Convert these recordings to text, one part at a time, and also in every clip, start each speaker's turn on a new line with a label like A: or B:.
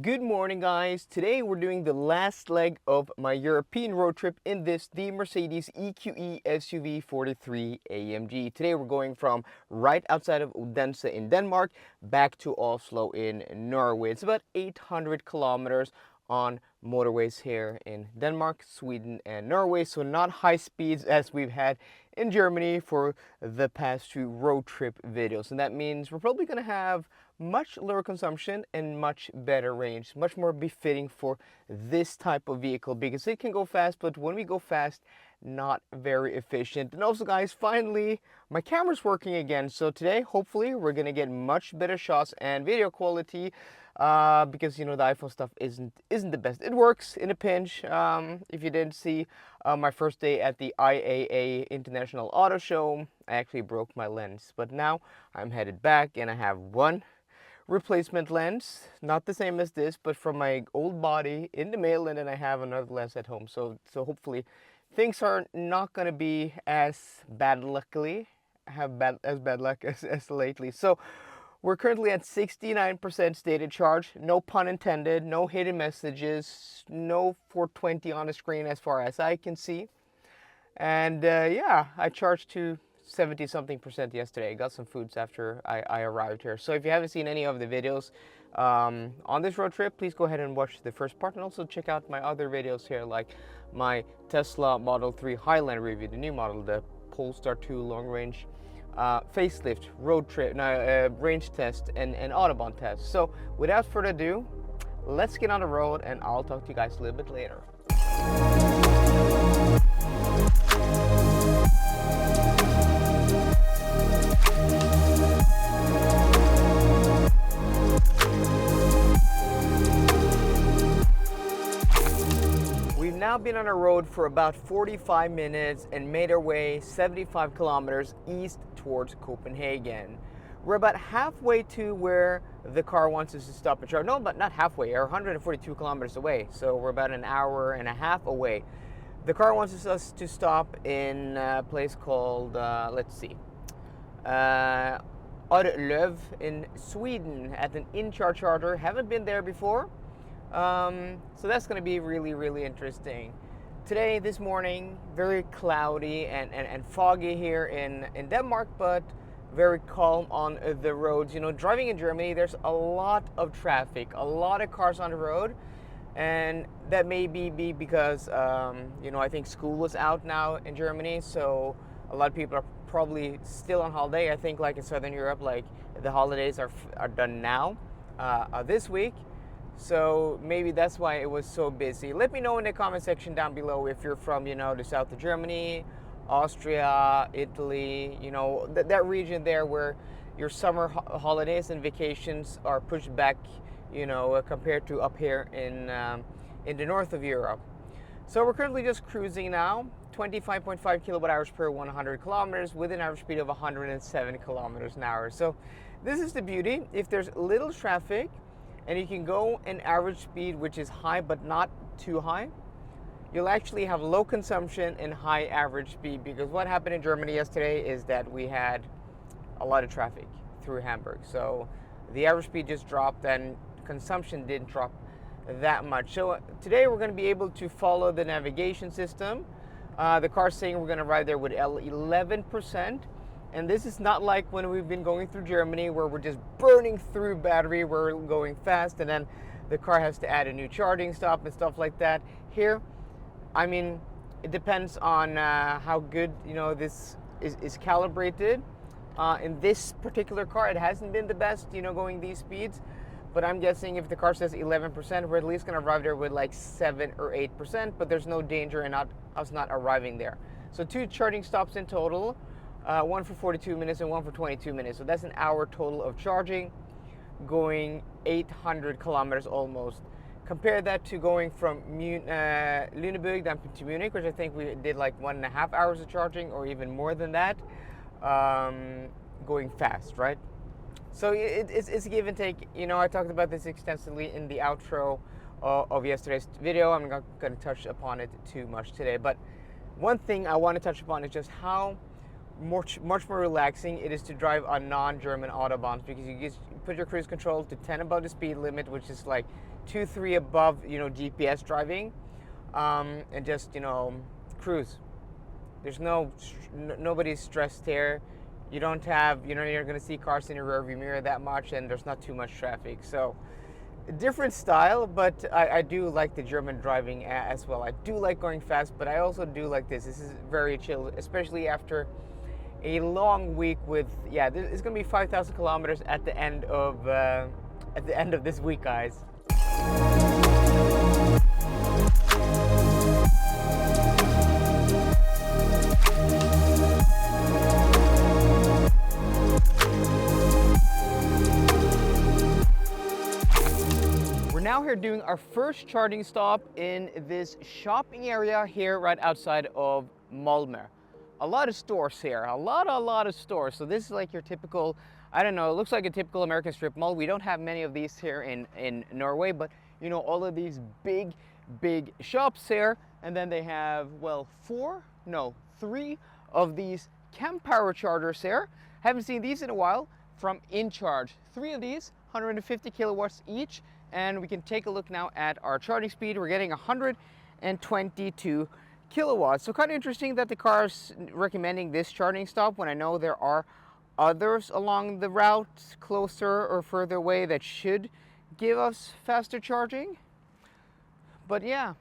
A: Good morning, guys. Today we're doing the last leg of my European road trip in the Mercedes EQE SUV 43 AMG. Today we're going from right outside of Odense in Denmark back to Oslo in Norway. It's about 800 kilometers on motorways here in Denmark, Sweden, and Norway. So not high speeds as we've had in Germany for the past two road trip videos. And that means we're probably going to have much lower consumption and much better range, much more befitting for this type of vehicle because it can go fast, but when we go fast, not very efficient. And also, guys, finally my camera's working again, so today hopefully we're gonna get much better shots and video quality because the iPhone stuff isn't the best. It works in a pinch. If you didn't see my first day at the IAA International Auto Show, I actually broke my lens, but now I'm headed back and I have one replacement lens, not the same as this, but from my old body in the mail, and then I have another lens at home. So hopefully things are not gonna be as bad, luckily, as bad luck as lately. So we're currently at 69% stated charge, no pun intended, no hidden messages, no 420 on the screen as far as I can see. And yeah, I charged to 70 something% yesterday. I got some foods after I arrived here. So if you haven't seen any of the videos on this road trip, please go ahead and watch the first part, and also check out my other videos here, like my Tesla Model 3 Highland review, the new model, the Polestar 2 long range facelift, road trip, range test, and Autobahn test. So without further ado, let's get on the road, and I'll talk to you guys a little bit later. We've now been on a road for about 45 minutes and made our way 75 kilometers east towards Copenhagen. We're about halfway to where the car wants us to stop and charge. No, but not halfway. We're 142 kilometers away, so we're about an hour and a half away. The car wants us to stop in a place called, Orlöv in Sweden at an in-car charger. Haven't been there before. So that's going to be really, really interesting. Today, this morning, very cloudy and foggy here in Denmark, but very calm on the roads. Driving in Germany, there's a lot of traffic, a lot of cars on the road. And that may be because, I think school is out now in Germany. So a lot of people are probably still on holiday. I think like in Southern Europe, like the holidays are done now, this week. So maybe that's why it was so busy. Let me know in the comment section down below if you're from, the south of Germany, Austria, Italy, that region there where your summer holidays and vacations are pushed back, compared to up here in the north of Europe. So we're currently just cruising now, 25.5 kilowatt hours per 100 kilometers with an average speed of 107 kilometers an hour. So this is the beauty. If there's little traffic, and you can go an average speed which is high but not too high, you'll actually have low consumption and high average speed, because what happened in Germany yesterday is that we had a lot of traffic through Hamburg. So the average speed just dropped and consumption didn't drop that much. So today we're going to be able to follow the navigation system. The car's saying we're going to ride there with 11%. And this is not like when we've been going through Germany where we're just burning through battery, we're going fast, and then the car has to add a new charging stop and stuff like that. Here, I mean, it depends on how good, this is calibrated. In this particular car, it hasn't been the best, going these speeds. But I'm guessing if the car says 11%, we're at least going to arrive there with like 7 or 8%, but there's no danger in us not arriving there. So 2 charging stops in total. One for 42 minutes and one for 22 minutes. So that's an hour total of charging, going 800 kilometers almost. Compare that to going from Lüneburg down to Munich, which I think we did like 1.5 hours of charging, or even more than that, going fast, right? So it's a give and take. I talked about this extensively in the outro of yesterday's video. I'm not going to touch upon it too much today. But one thing I want to touch upon is just how much more relaxing it is to drive on non-German autobahns, because you put your cruise control to 10 above the speed limit, which is like 2-3 above, GPS driving, and just, cruise. There's nobody's stressed here. You don't have, you're going to see cars in your rearview mirror that much, and there's not too much traffic. So different style, but I do like the German driving as well. I do like going fast, but I also do like this. This is very chill, especially after a long week with, it's going to be 5,000 kilometers at the end of this week, guys. We're now here doing our first charging stop in this shopping area here right outside of Malmö. A lot of stores here, a lot of stores. So this is like your typical, I don't know, it looks like a typical American strip mall. We don't have many of these here in Norway, but all of these big shops here. And then they have, well, 3 of these Camp Power chargers here. Haven't seen these in a while, from InCharge. 3 of these, 150 kilowatts each. And we can take a look now at our charging speed. We're getting 122 kilowatts. So kind of interesting that the car is recommending this charging stop when I know there are others along the route closer or further away that should give us faster charging. But yeah,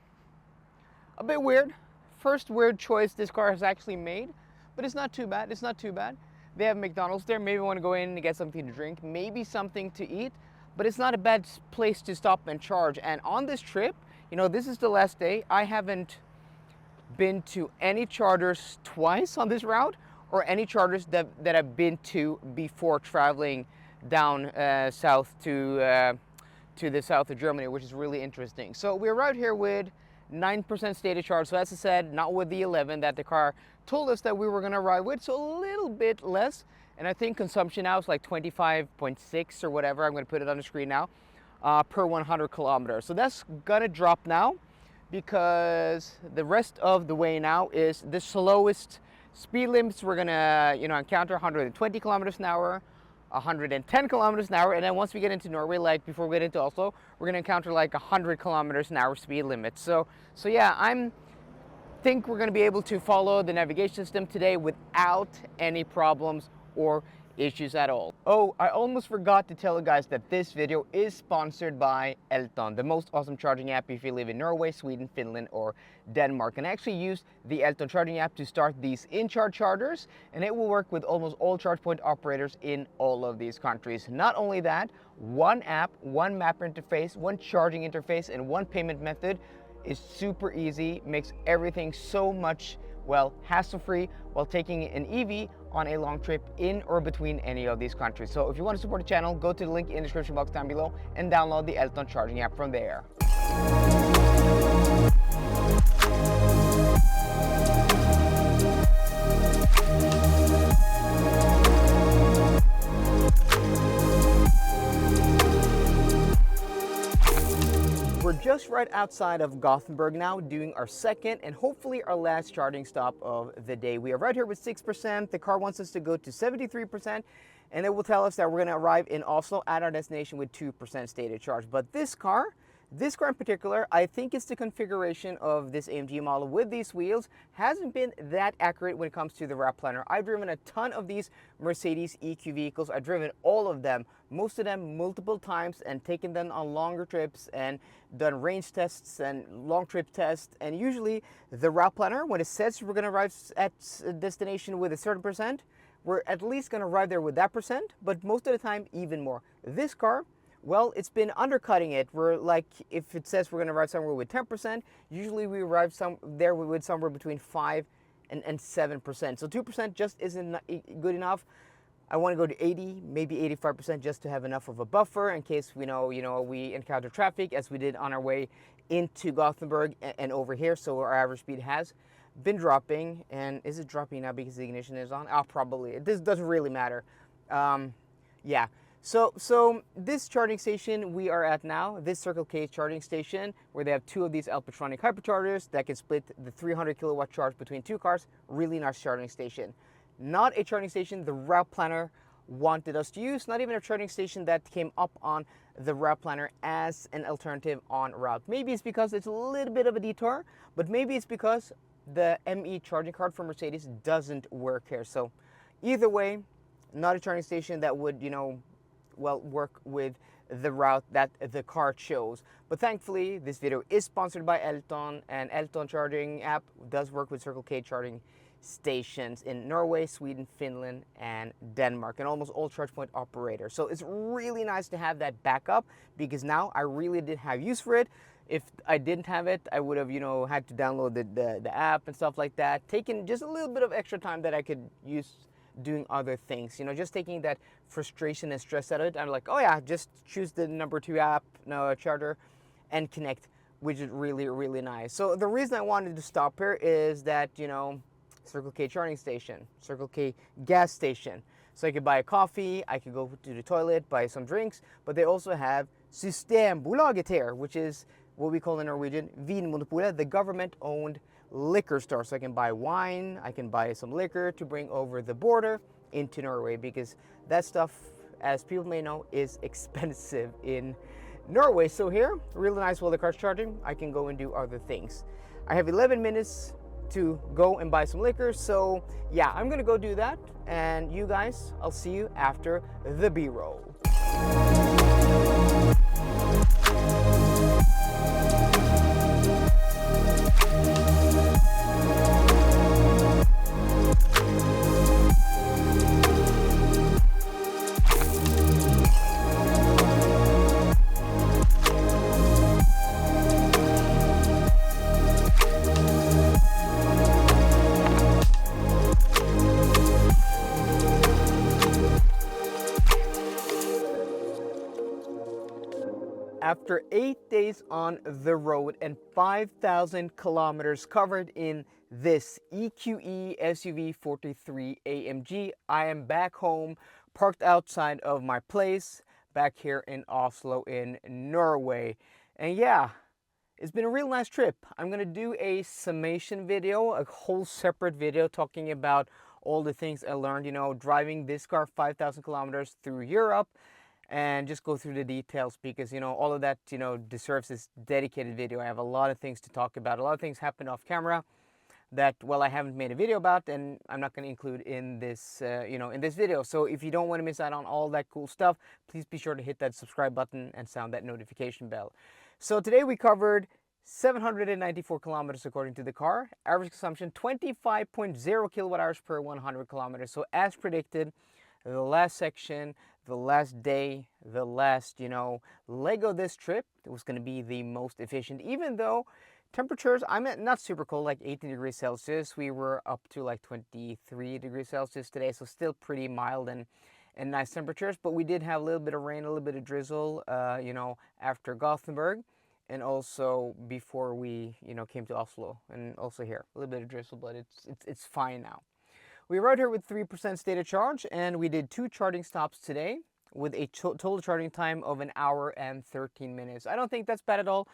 A: a bit weird. First weird choice this car has actually made, but it's not too bad. It's not too bad. They have McDonald's there. Maybe want to go in and get something to drink, maybe something to eat, but it's not a bad place to stop and charge. And on this trip, this is the last day. I haven't been to any chargers twice on this route, or any chargers that I've been to before traveling down south to the south of Germany, which is really interesting. So we're out here with 9% stated charge. So as I said, not with the 11 that the car told us that we were going to ride with, so a little bit less. And I think consumption now is like 25.6 or whatever. I'm going to put it on the screen now, per 100 kilometers. So that's going to drop now, because the rest of the way now is the slowest speed limits we're going to encounter: 120 kilometers an hour, 110 kilometers an hour, and then once we get into Norway, like before we get into Oslo, we're going to encounter like 100 kilometers an hour speed limit. So yeah, think we're going to be able to follow the navigation system today without any problems or issues at all. Oh, I almost forgot to tell you guys that this video is sponsored by Elton, the most awesome charging app if you live in Norway, Sweden, Finland, or Denmark. And I actually used the Elton charging app to start these InCharge chargers, and it will work with almost all charge point operators in all of these countries. Not only that, one app, one map interface, one charging interface, and one payment method is super easy, makes everything so much, well, hassle-free while taking an EV on a long trip in or between any of these countries. So if you want to support the channel, go to the link in the description box down below and download the Elton charging app from there. We're just right outside of Gothenburg now, doing our second and hopefully our last charging stop of the day. We are right here with 6%. The car wants us to go to 73%, and it will tell us that we're going to arrive in Oslo at our destination with 2% stated charge. But this car in particular, I think it's the configuration of this AMG model with these wheels, hasn't been that accurate when it comes to the route planner. I've driven a ton of these Mercedes EQ vehicles. I've driven all of them, most of them multiple times, and taken them on longer trips and done range tests and long trip tests. And usually the route planner, when it says we're going to arrive at a destination with a certain percent, we're at least going to arrive there with that percent, but most of the time even more. This car, well, it's been undercutting it. We're like, if it says we're going to arrive somewhere with 10%, usually we arrive there with somewhere between 5 and 7%. So 2% just isn't good enough. I want to go to 80, maybe 85% just to have enough of a buffer in case we we encounter traffic, as we did on our way into Gothenburg and over here. So our average speed has been dropping. And is it dropping now because the ignition is on? Oh, probably. This doesn't really matter. Yeah. So this charging station we are at now, this Circle K charging station, where they have 2 of these Alpetronic hyperchargers that can split the 300 kilowatt charge between 2 cars, really nice charging station. Not a charging station the route planner wanted us to use, not even a charging station that came up on the route planner as an alternative on route. Maybe it's because it's a little bit of a detour, but maybe it's because the ME charging card from Mercedes doesn't work here. So either way, not a charging station that would, well, work with the route that the car chose. But thankfully, this video is sponsored by Elton, and Elton charging app does work with Circle K charging stations in Norway, Sweden, Finland, and Denmark, and almost all charge point operators. So it's really nice to have that backup, because now I really did have use for it. If I didn't have it, I would have, had to download the app and stuff like that, taking just a little bit of extra time that I could use doing other things, just taking that frustration and stress out of it. I'm like, oh yeah, just choose the number 2 app, charger, and connect, which is really, really nice. So the reason I wanted to stop here is that, Circle K charging station, Circle K gas station. So I could buy a coffee, I could go to the toilet, buy some drinks, but they also have Systembolaget here, which is what we call in Norwegian Vinmonopolet, the government-owned liquor store. So I can buy wine, I can buy some liquor to bring over the border into Norway, because that stuff, as people may know, is expensive in Norway. So here, really nice while the car's charging, I can go and do other things. I have 11 minutes to go and buy some liquor, so yeah, I'm gonna go do that, and you guys, I'll see you after the B-roll. After 8 days on the road and 5,000 kilometers covered in this EQE SUV 43 AMG, I am back home, parked outside of my place, back here in Oslo in Norway. And yeah, it's been a real nice trip. I'm gonna do a summation video, a whole separate video talking about all the things I learned, driving this car 5,000 kilometers through Europe, and just go through the details, because all of that deserves this dedicated video. I have a lot of things to talk about. A lot of things happened off camera that, well, I haven't made a video about, and I'm not going to include in this in this video. So if you don't want to miss out on all that cool stuff, please be sure to hit that subscribe button and sound that notification bell. So today we covered 794 kilometers according to the car. Average consumption 25.0 kilowatt hours per 100 kilometers. So as predicted, the last section, the last day, the last, leg of this trip, it was going to be the most efficient, even though temperatures, I'm at not super cold, like 18 degrees Celsius. We were up to like 23 degrees Celsius today, so still pretty mild and nice temperatures. But we did have a little bit of rain, a little bit of drizzle, after Gothenburg, and also before we, came to Oslo, and also here, a little bit of drizzle, but it's fine now. We arrived here with 3% state of charge, and we did 2 charging stops today with a total charging time of 1 hour and 13 minutes. I don't think that's bad at all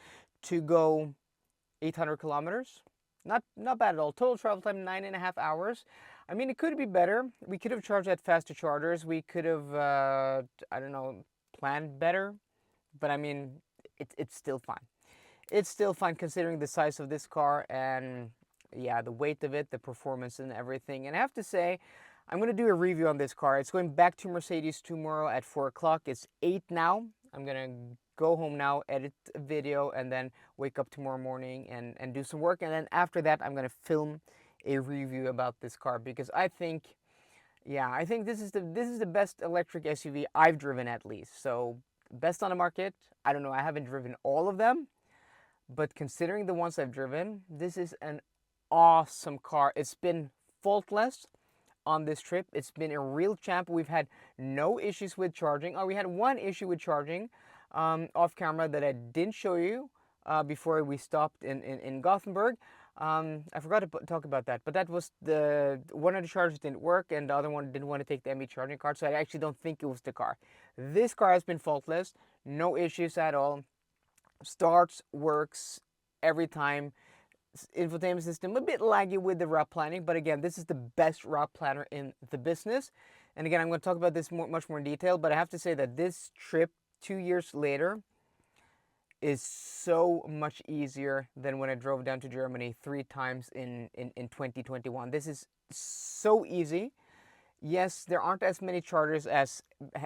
A: to go 800 kilometers. Not bad at all. Total travel time 9.5 hours. I mean, it could be better. We could have charged at faster chargers. We could have, I don't know, planned better. But I mean, it's still fine. It's still fine considering the size of this car and, yeah, the weight of it, the performance and everything. And I have to say, I'm going to do a review on this car. It's going back to Mercedes tomorrow at 4 o'clock. It's 8 now. I'm going to go home now, edit a video, and then wake up tomorrow morning and do some work. And then after that, I'm going to film a review about this car, because I think, yeah, I think this is the best electric SUV I've driven, at least. So best on the market. I don't know. I haven't driven all of them, but considering the ones I've driven, this is an awesome car. It's been faultless on this trip. It's been a real champ. We've had no issues with charging. Oh, we had one issue with charging off camera that I didn't show you before we stopped in Gothenburg. I forgot to talk about that, but that was one of the chargers didn't work, and the other one didn't want to take the ME charging card, so I actually don't think it was the car. This car has been faultless, no issues at all. Starts, works every time. Infotainment system a bit laggy with the route planning, but again, this is the best route planner in the business. And again, I'm going to talk about this much more in detail, but I have to say that this trip 2 years later is so much easier than when I drove down to Germany 3 times in 2021. This is so easy. Yes, there aren't as many charters as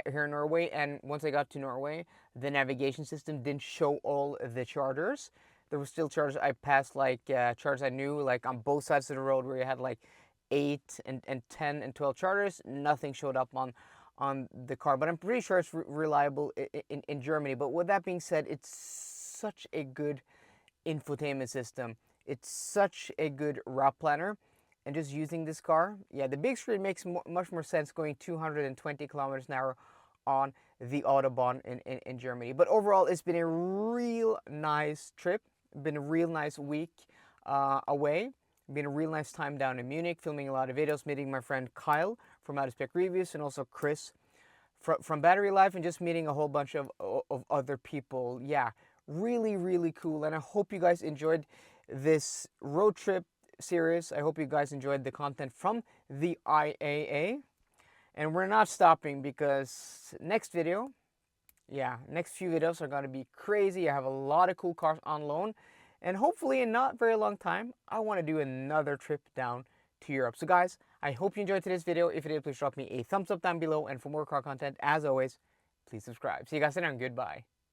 A: here in Norway, and once I got to Norway, the navigation system didn't show all the charters. There were still charters I passed, like charters I knew, like on both sides of the road, where you had like 8 and 10 and 12 charters. Nothing showed up on the car, but I'm pretty sure it's reliable in Germany. But with that being said, it's such a good infotainment system. It's such a good route planner. And just using this car, yeah, the big screen makes much more sense going 220 kilometers an hour on the Autobahn in Germany. But overall, it's been a real nice trip. Been a real nice week away. Been a real nice time down in Munich, filming a lot of videos, meeting my friend Kyle from How to Spec Reviews, and also Chris from Battery Life, and just meeting a whole bunch of other people. Yeah, really, really cool. And I hope you guys enjoyed this road trip series. I hope you guys enjoyed the content from the IAA. And we're not stopping, because next video, yeah, next few videos are going to be crazy. I have a lot of cool cars on loan. And hopefully in not very long time, I want to do another trip down to Europe. So guys, I hope you enjoyed today's video. If you did, please drop me a thumbs up down below. And for more car content, as always, please subscribe. See you guys later, and goodbye.